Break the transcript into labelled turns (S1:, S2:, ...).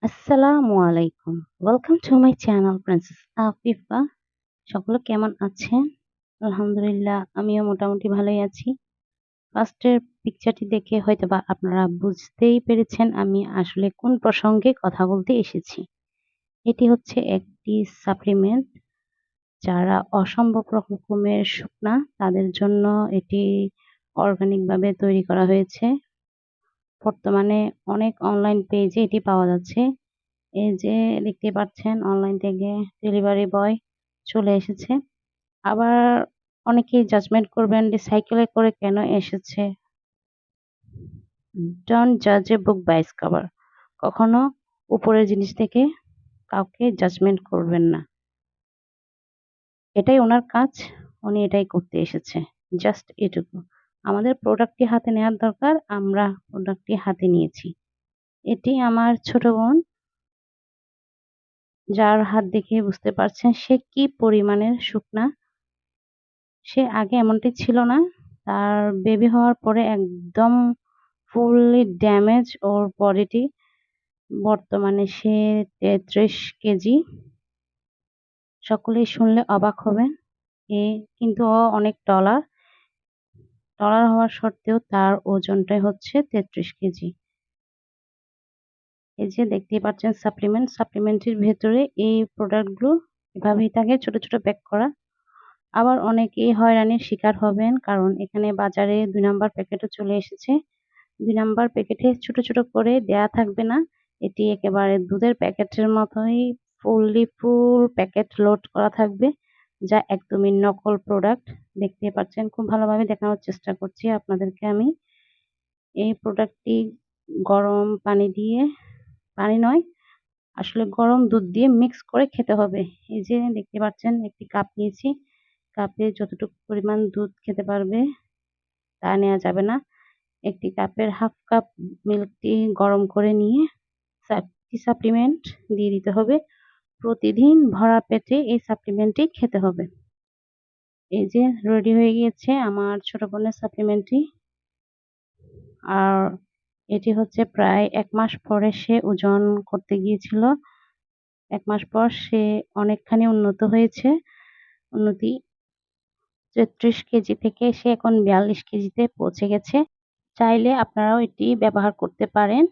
S1: আসসালামু আলাইকুম। Welcome to my channel princess Afifa. সকলে কেমন আছেন? আলহামদুলিল্লাহ আমিও মোটামুটি ভালোই আছি। ফার্স্টের পিকচারটি দেখে হয়তোবা আপনারা বুঝতেই পেরেছেন আমি আসলে কোন প্রসঙ্গে কথা বলতে এসেছি। এটি হচ্ছে একটি সাপ্লিমেন্ট যারা অসম্ভব রকমের শুকনা তাদের জন্য এটি অর্গানিক ভাবে তৈরি করা হয়েছে। বর্তমানে অনেক অনলাইন পেজে এটি পাওয়া যাচ্ছে। এই যে দেখতে পাচ্ছেন অনলাইন থেকে ডেলিভারি বয় চলে এসেছে। আবার অনেকেই জাজমেন্ট করবেন যে সাইকেলে করে কেন এসেছে? ডোন্ট জাজ এ বুক বাই ইটস কভার। কখনো উপরের জিনিস থেকে কাউকে জাজমেন্ট করবেন না। এটাই উনার কাজ। উনি এটাই করতে এসেছে। জাস্ট এটুকু। আমাদের প্রোডাক্টটি হাতে নেওয়ার দরকার, আমরা প্রোডাক্টটি হাতে নিয়েছি। এটি আমার ছোট বোন যার হাত দেখেই বুঝতে পারছেন সে কি পরিমাণের শুকনা। সে আগে এমনটি ছিল না। তার বেবি হওয়ার পরে একদম ফুললি ড্যামেজ ওর বডিটি। বর্তমানে সে ৩৩ কেজি। সকলেই শুনলে অবাক হবেন। এ কিন্তু ও অনেক টলার। টলার হওয়া সত্ত্বেও তার ওজনটাই হচ্ছে ৩৩ কেজি। এই যে দেখতেই পাচ্ছেন সাপ্লিমেন্ট, সাপ্লিমেন্টের ভেতরে এই প্রোডাক্টগুলো এভাবেই থাকে ছোট, ছোট প্যাক করা। আবার অনেকেই হয়রানির শিকার হবেন কারণ এখানে বাজারে ২ নাম্বার প্যাকেটও চলে এসেছে। ২ নাম্বার প্যাকেটে ছোট, ছোট করে দেয়া থাকবে না। এটি একেবারে দুধের প্যাকেটের মতোই ফুল প্যাকেট লোড করা থাকবে। যা একদমই নকল প্রোডাক্ট। দেখতেই পাচ্ছেন খুব ভালোভাবে দেখানোর চেষ্টা করছি আপনাদেরকে আমি। এই প্রোডাক্টটি গরম পানি দিয়ে পানি নয়, আসলে গরম দুধ দিয়ে মিক্স করে খেতে হবে। এই যে দেখতে পাচ্ছেন একটি কাপ নিয়েছি। কাপে যতটুকু পরিমাণ দুধ খেতে পারবে তা নেয়া যাবে না। একটি কাপের 1/2 কাপ মিল্কটি গরম করে নিয়ে চারটি সাপ্লিমেন্ট দিয়ে দিতে হবে। প্রতিদিন ভরা পেটে এই সাপ্লিমেন্টটি খেতে হবে। এই যে রেডি হয়ে গিয়েছে আমার ছোট বোনের সাপ্লিমেন্টটি। আর এটি হচ্ছে প্রায় ১ মাস পরে সে ওজন করতে গিয়েছিল। ১ মাস পর সে অনেকখানি উন্নত হয়েছে। উন্নতি ৩৩ কেজি থেকে সে এখন ৪২ কেজিতে পৌঁছে গেছে। চাইলে আপনারাও এটি ব্যবহার করতে পারেন।